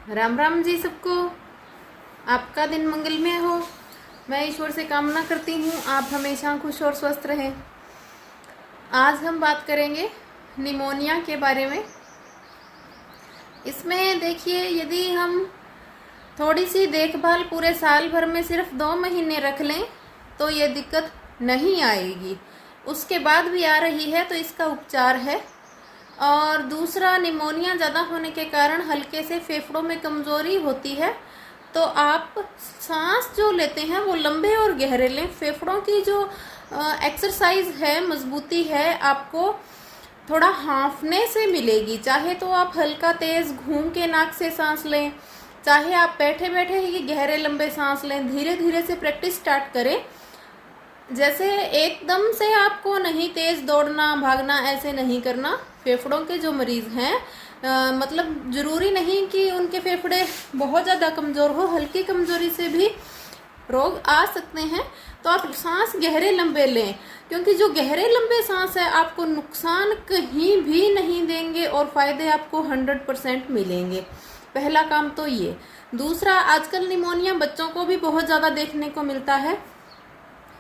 राम राम जी सबको। आपका दिन मंगलमय हो। मैं ईश्वर से कामना करती हूँ आप हमेशा खुश और स्वस्थ रहें। आज हम बात करेंगे निमोनिया के बारे में। इसमें देखिए, यदि हम थोड़ी सी देखभाल पूरे साल भर में सिर्फ 2 महीने रख लें तो ये दिक्कत नहीं आएगी। उसके बाद भी आ रही है तो इसका उपचार है। और दूसरा, निमोनिया ज़्यादा होने के कारण हल्के से फेफड़ों में कमज़ोरी होती है, तो आप सांस जो लेते हैं वो लंबे और गहरे लें। फेफड़ों की जो एक्सरसाइज है, मजबूती है, आपको थोड़ा हाँफने से मिलेगी। चाहे तो आप हल्का तेज़ घूम के नाक से सांस लें, चाहे आप बैठे बैठे ही गहरे लंबे सांस लें। धीरे धीरे से प्रैक्टिस स्टार्ट करें। जैसे एकदम से आपको नहीं तेज दौड़ना भागना, ऐसे नहीं करना। फेफड़ों के जो मरीज हैं, मतलब जरूरी नहीं कि उनके फेफड़े बहुत ज़्यादा कमज़ोर हो, हल्की कमज़ोरी से भी रोग आ सकते हैं। तो आप सांस गहरे लंबे लें, क्योंकि जो गहरे लंबे सांस है आपको नुकसान कहीं भी नहीं देंगे और फायदे आपको 100% मिलेंगे। पहला काम तो ये। दूसरा, आजकल निमोनिया बच्चों को भी बहुत ज़्यादा देखने को मिलता है।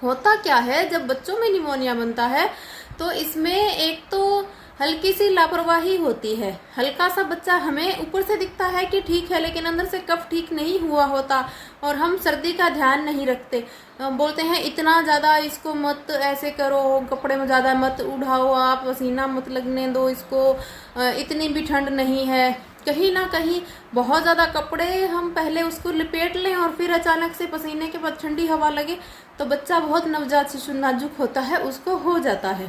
होता क्या है, जब बच्चों में निमोनिया बनता है तो इसमें एक तो हल्की सी लापरवाही होती है। हल्का सा बच्चा हमें ऊपर से दिखता है कि ठीक है, लेकिन अंदर से कफ ठीक नहीं हुआ होता और हम सर्दी का ध्यान नहीं रखते। बोलते हैं इतना ज़्यादा इसको मत ऐसे करो, कपड़े में ज़्यादा मत उठाओ, आप पसीना मत लगने दो इसको, इतनी भी ठंड नहीं है। कहीं ना कहीं बहुत ज़्यादा कपड़े हम पहले उसको लिपेट लें और फिर अचानक से पसीने के बाद ठंडी हवा लगे तो बच्चा बहुत नवजात शिशु नाजुक होता है, उसको हो जाता है।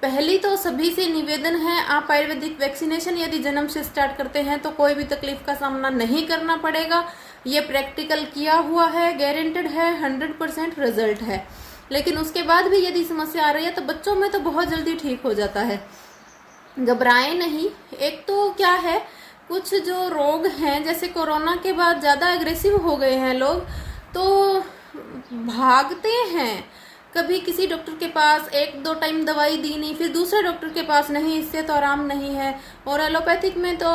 पहली तो सभी से निवेदन है, आप आयुर्वेदिक वैक्सीनेशन यदि जन्म से स्टार्ट करते हैं तो कोई भी तकलीफ का सामना नहीं करना पड़ेगा। ये प्रैक्टिकल किया हुआ है, गारंटेड है, 100% रिजल्ट है। लेकिन उसके बाद भी यदि समस्या आ रही है तो बच्चों में तो बहुत जल्दी ठीक हो जाता है। घबराएं नहीं। एक तो क्या है, कुछ जो रोग हैं जैसे कोरोना के बाद ज़्यादा एग्रेसिव हो गए हैं लोग, तो भागते हैं। कभी किसी डॉक्टर के पास 1-2 टाइम दवाई दी नहीं, फिर दूसरे डॉक्टर के पास, नहीं इससे तो आराम नहीं है। और एलोपैथिक में तो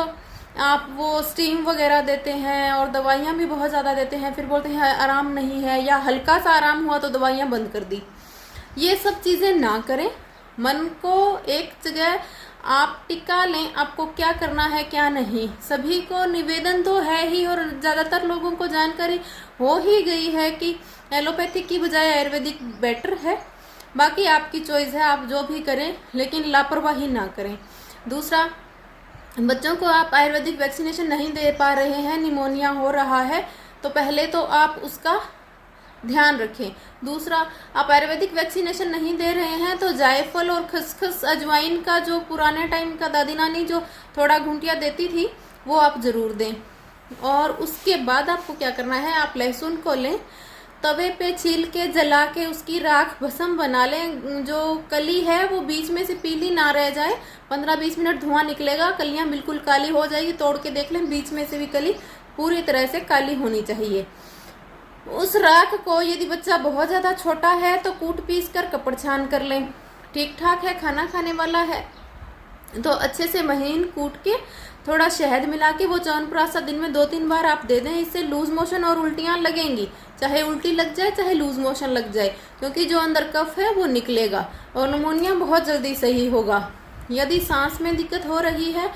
आप वो स्टीम वगैरह देते हैं और दवाइयाँ भी बहुत ज़्यादा देते हैं, फिर बोलते हैं आराम नहीं है, या हल्का सा आराम हुआ तो दवाइयाँ बंद कर दी। ये सब चीज़ें ना करें। मन को एक जगह आप टिका लें, आपको क्या करना है क्या नहीं। सभी को निवेदन तो है ही और ज़्यादातर लोगों को जानकारी हो ही गई है कि एलोपैथिक की बजाय आयुर्वेदिक बेटर है। बाकी आपकी चॉइस है, आप जो भी करें, लेकिन लापरवाही ना करें। दूसरा, बच्चों को आप आयुर्वेदिक वैक्सीनेशन नहीं दे पा रहे हैं, निमोनिया हो रहा है, तो पहले तो आप उसका ध्यान रखें। दूसरा, आप आयुर्वेदिक वैक्सीनेशन नहीं दे रहे हैं तो जायफल और खसखस अजवाइन का जो पुराने टाइम का दादी नानी जो थोड़ा घुंटिया देती थी वो आप जरूर दें। और उसके बाद आपको क्या करना है, आप लहसुन को लें, तवे पे छील के जला के उसकी राख भस्म बना लें। जो कली है वो बीच में से पीली ना रह जाए, 15-20 मिनट धुआं निकलेगा, कलियां बिल्कुल काली हो जाएगी। तोड़ के देख लें, बीच में से भी कली पूरी तरह से काली होनी चाहिए। उस राख को यदि बच्चा बहुत ज़्यादा छोटा है तो कूट पीस कर कपड़ छान कर लें। ठीक ठाक है, खाना खाने वाला है तो अच्छे से महीन कूट के थोड़ा शहद मिला के वो च्यवनप्राश दिन में 2-3 बार आप दे दें। इससे लूज मोशन और उल्टियाँ लगेंगी, चाहे उल्टी लग जाए चाहे लूज मोशन लग जाए, क्योंकि जो अंदर कफ है वो निकलेगा और निमोनिया बहुत जल्दी सही होगा। यदि सांस में दिक्कत हो रही है,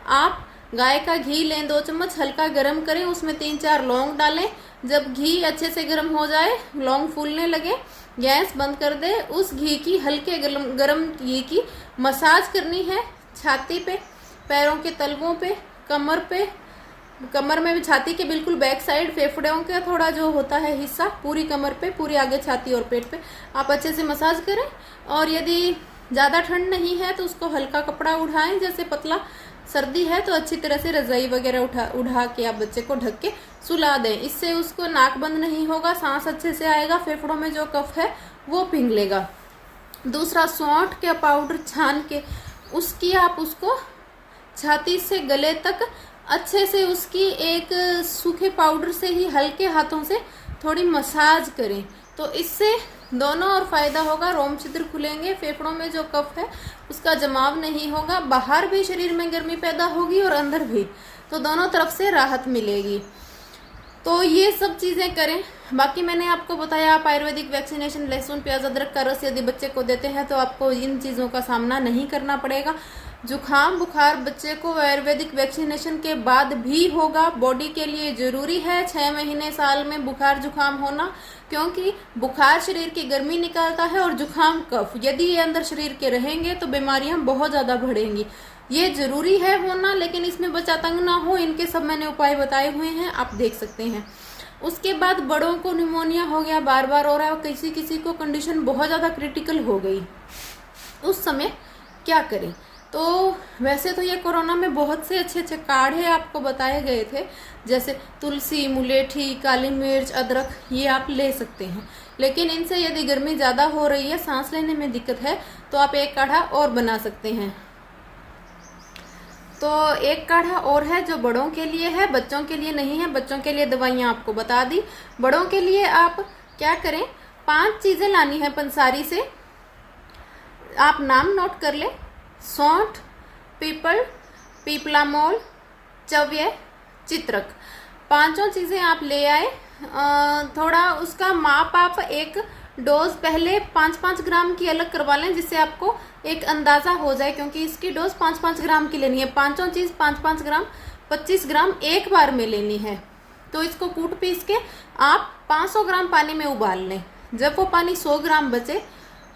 आप गाय का घी लें, 2 चम्मच, हल्का गर्म करें, उसमें 3-4 लौंग डालें। जब घी अच्छे से गर्म हो जाए, लौंग फूलने लगे, गैस बंद कर दे। उस घी की, हल्के गर्म घी की मसाज करनी है छाती पे, पैरों के तलवों पे, कमर पे, कमर में भी, छाती के बिल्कुल बैक साइड, फेफड़ों का थोड़ा जो होता है हिस्सा, पूरी कमर पे, पूरी आगे छाती और पेट पे आप अच्छे से मसाज करें। और यदि ज़्यादा ठंड नहीं है तो उसको हल्का कपड़ा उठाएं, जैसे पतला सर्दी है तो अच्छी तरह से रजाई वगैरह उठा के आप बच्चे को ढक के सुला दें। इससे उसको नाक बंद नहीं होगा, सांस अच्छे से आएगा, फेफड़ों में जो कफ है वो पिघलेगा। दूसरा, सौंठ का पाउडर छान के उसकी आप उसको छाती से गले तक अच्छे से उसकी एक सूखे पाउडर से ही हल्के हाथों से थोड़ी मसाज करें, तो इससे दोनों और फायदा होगा। रोम छिद्र खुलेंगे, फेफड़ों में जो कफ है उसका जमाव नहीं होगा, बाहर भी शरीर में गर्मी पैदा होगी और अंदर भी। तो दोनों तरफ से राहत मिलेगी। तो ये सब चीज़ें करें। बाकी मैंने आपको बताया, आप आयुर्वेदिक वैक्सीनेशन लहसुन प्याज अदरक का रस यदि बच्चे को देते हैं तो आपको इन चीज़ों का सामना नहीं करना पड़ेगा। जुखाम बुखार बच्चे को आयुर्वेदिक वैक्सीनेशन के बाद भी होगा। बॉडी के लिए ज़रूरी है 6 महीने साल में बुखार जुखाम होना, क्योंकि बुखार शरीर की गर्मी निकालता है और जुखाम कफ, यदि ये अंदर शरीर के रहेंगे तो बीमारियां बहुत ज़्यादा बढ़ेंगी। ये जरूरी है होना, लेकिन इसमें बच्चा तंग ना हो, इनके सब मैंने उपाय बताए हुए हैं, आप देख सकते हैं। उसके बाद बड़ों को निमोनिया हो गया, बार बार हो रहा है, किसी किसी को कंडीशन बहुत ज़्यादा क्रिटिकल हो गई, उस समय क्या करें? तो वैसे तो ये कोरोना में बहुत से अच्छे अच्छे काढ़े आपको बताए गए थे, जैसे तुलसी, मुलेठी, काली मिर्च, अदरक, ये आप ले सकते हैं। लेकिन इनसे यदि गर्मी ज़्यादा हो रही है, सांस लेने में दिक्कत है, तो आप एक काढ़ा और बना सकते हैं। तो एक काढ़ा और है जो बड़ों के लिए है, बच्चों के लिए नहीं है। बच्चों के लिए दवाइयाँ आपको बता दी। बड़ों के लिए आप क्या करें, 5 चीज़ें लानी है पंसारी से, आप नाम नोट कर ले। सौंठ, पीपल, पीपलामोल, चव्य, चित्रक, 5 चीज़ें आप ले आए। थोड़ा उसका माप आप एक डोज पहले 5-5 ग्राम की अलग करवा लें, जिससे आपको एक अंदाज़ा हो जाए, क्योंकि इसकी डोज 5-5 ग्राम की लेनी है। 5 चीज़ 5-5 ग्राम 25 ग्राम एक बार में लेनी है। तो इसको कूट पीस के आप 500 ग्राम पानी में उबाल लें। जब वो पानी 100 ग्राम बचे,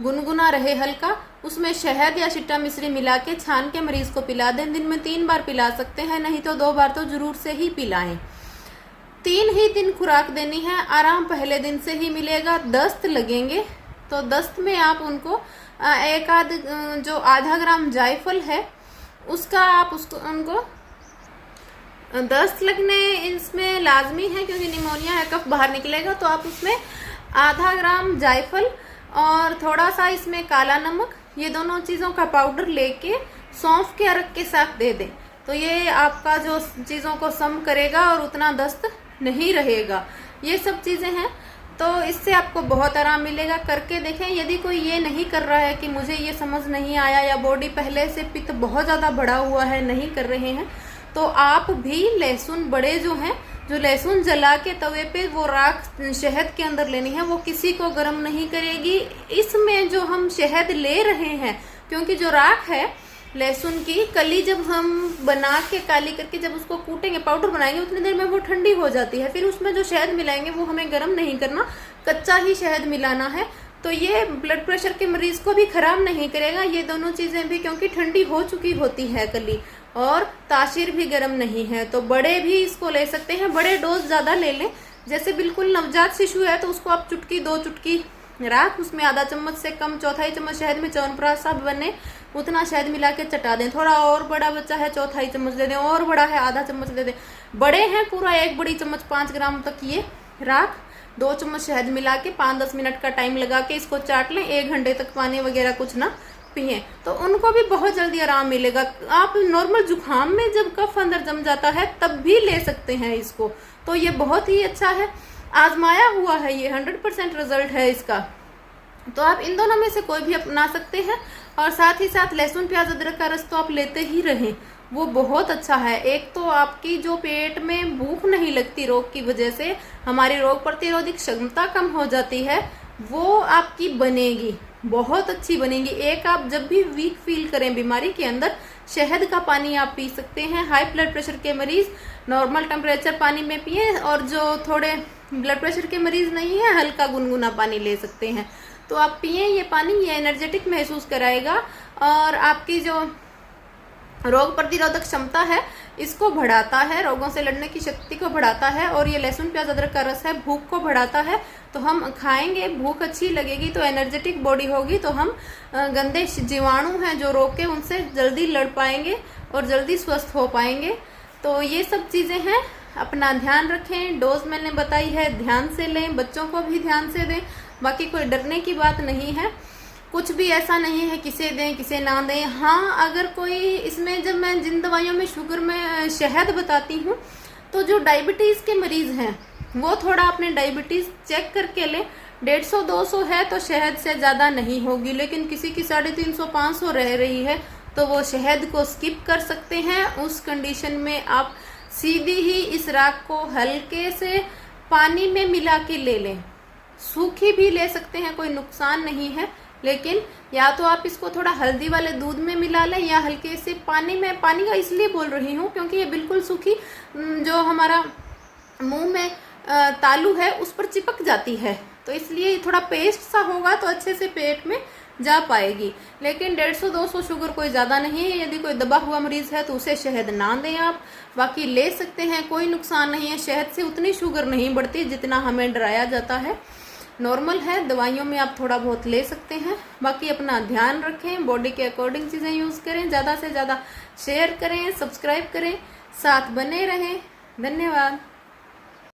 गुनगुना रहे हल्का, उसमें शहद या चिट्टा मिश्री मिला के छान के मरीज को पिला दें। दिन में 3 बार पिला सकते हैं, नहीं तो 2 बार तो जरूर से ही पिलाएं। 3 ही दिन खुराक देनी है, आराम पहले दिन से ही मिलेगा। दस्त लगेंगे तो दस्त में आप उनको एक आध जो आधा ग्राम जायफल है उसका आप उनको दस्त लगने इसमें लाजमी है, क्योंकि निमोनिया है, कफ बाहर निकलेगा, तो आप उसमें आधा ग्राम जायफल और थोड़ा सा इसमें काला नमक, ये दोनों चीज़ों का पाउडर लेके सौंफ के अर्क के साथ दे दें। तो ये आपका जो चीज़ों को सम करेगा और उतना दस्त नहीं रहेगा। ये सब चीज़ें हैं, तो इससे आपको बहुत आराम मिलेगा। करके देखें। यदि कोई ये नहीं कर रहा है कि मुझे ये समझ नहीं आया, या बॉडी पहले से पित्त बहुत ज़्यादा बढ़ा हुआ है, नहीं कर रहे हैं, तो आप भी लहसुन बड़े जो हैं, जो लहसुन जला के तवे पे वो राख शहद के अंदर लेनी है, वो किसी को गर्म नहीं करेगी। इसमें जो हम शहद ले रहे हैं, क्योंकि जो राख है लहसुन की कली जब हम बना के काली करके जब उसको कूटेंगे, पाउडर बनाएंगे, उतनी देर में वो ठंडी हो जाती है। फिर उसमें जो शहद मिलाएंगे वो हमें गर्म नहीं करना, कच्चा ही शहद मिलाना है। तो ये ब्लड प्रेशर के मरीज को भी खराब नहीं करेगा, ये दोनों चीजें भी, क्योंकि ठंडी हो चुकी होती है कली, और तासीर भी गर्म नहीं है। तो बड़े भी इसको ले सकते हैं, बड़े डोज ज्यादा ले लें। जैसे बिल्कुल नवजात शिशु है तो उसको आप चुटकी 2 चुटकी राख, उसमें आधा चम्मच से कम 1/4 चम्मच शहद में च्यवनप्राश सा बने उतना शहद मिला के चटा दें। थोड़ा और बड़ा बच्चा है 1/4 चम्मच दे दें, और बड़ा है आधा चम्मच दे दें। बड़े हैं पूरा 1 बड़ी चम्मच 5 ग्राम तक ये राख, 2 चम्मच शहद मिला के 5-10 मिनट का टाइम लगा के इसको चाट लें। 1 घंटे तक पानी वगैरह कुछ ना पिए, तो उनको भी बहुत जल्दी आराम मिलेगा। आप नॉर्मल जुखाम में जब कफ अंदर जम जाता है तब भी ले सकते हैं इसको, तो ये बहुत ही अच्छा है, आजमाया हुआ है, ये 100% रिजल्ट है इसका। तो आप इन दोनों में से कोई भी अपना सकते हैं। और साथ ही साथ लहसुन प्याज अदरक का रस तो आप लेते ही रहें, वो बहुत अच्छा है। एक तो आपकी जो पेट में भूख नहीं लगती रोग की वजह से, हमारी रोग प्रतिरोधक क्षमता कम हो जाती है, वो आपकी बनेगी, बहुत अच्छी बनेगी। एक आप जब भी वीक फील करें बीमारी के अंदर, शहद का पानी आप पी सकते हैं। हाई ब्लड प्रेशर के मरीज नॉर्मल टेम्परेचर पानी में पिए, और जो थोड़े ब्लड प्रेशर के मरीज नहीं है, हल्का गुनगुना पानी ले सकते हैं। तो आप पिए ये पानी, ये एनर्जेटिक महसूस कराएगा और आपकी जो रोग प्रतिरोधक क्षमता है इसको बढ़ाता है, रोगों से लड़ने की शक्ति को बढ़ाता है। और ये लहसुन प्याज अदरक का रस है, भूख को बढ़ाता है। तो हम खाएंगे, भूख अच्छी लगेगी तो एनर्जेटिक बॉडी होगी, तो हम गंदे जीवाणु हैं जो रोग के, उनसे जल्दी लड़ पाएंगे और जल्दी स्वस्थ हो पाएंगे। तो ये सब चीज़ें हैं, अपना ध्यान रखें। डोज मैंने बताई है, ध्यान से लें, बच्चों को भी ध्यान से दें। बाकी कोई डरने की बात नहीं है, कुछ भी ऐसा नहीं है किसे दें किसे ना दें। हाँ, अगर कोई इसमें, जब मैं जिन दवाइयों में शुगर में शहद बताती हूँ, तो जो डायबिटीज़ के मरीज़ हैं वो थोड़ा अपने डायबिटीज़ चेक करके लें। 150-200 है तो शहद से ज़्यादा नहीं होगी, लेकिन किसी की 350-500 रह रही है तो वो शहद को स्किप कर सकते हैं। उस कंडीशन में आप सीधी ही इस राख को हल्के से पानी में मिला के ले लें। सूखी भी ले सकते हैं, कोई नुकसान नहीं है, लेकिन या तो आप इसको थोड़ा हल्दी वाले दूध में मिला लें या हल्के से पानी में। पानी का इसलिए बोल रही हूँ क्योंकि ये बिल्कुल सूखी जो हमारा मुंह में तालू है उस पर चिपक जाती है, तो इसलिए थोड़ा पेस्ट सा होगा तो अच्छे से पेट में जा पाएगी। लेकिन 150-200 शुगर कोई ज़्यादा नहीं है। यदि कोई दबा हुआ मरीज है तो उसे शहद ना दें आप, बाकी ले सकते हैं, कोई नुकसान नहीं है। शहद से उतनी शुगर नहीं बढ़ती जितना हमें डराया जाता है, नॉर्मल है। दवाइयों में आप थोड़ा बहुत ले सकते हैं। बाकी अपना ध्यान रखें, बॉडी के अकॉर्डिंग चीज़ें यूज़ करें, ज़्यादा से ज़्यादा शेयर करें, सब्सक्राइब करें, साथ बने रहें। धन्यवाद।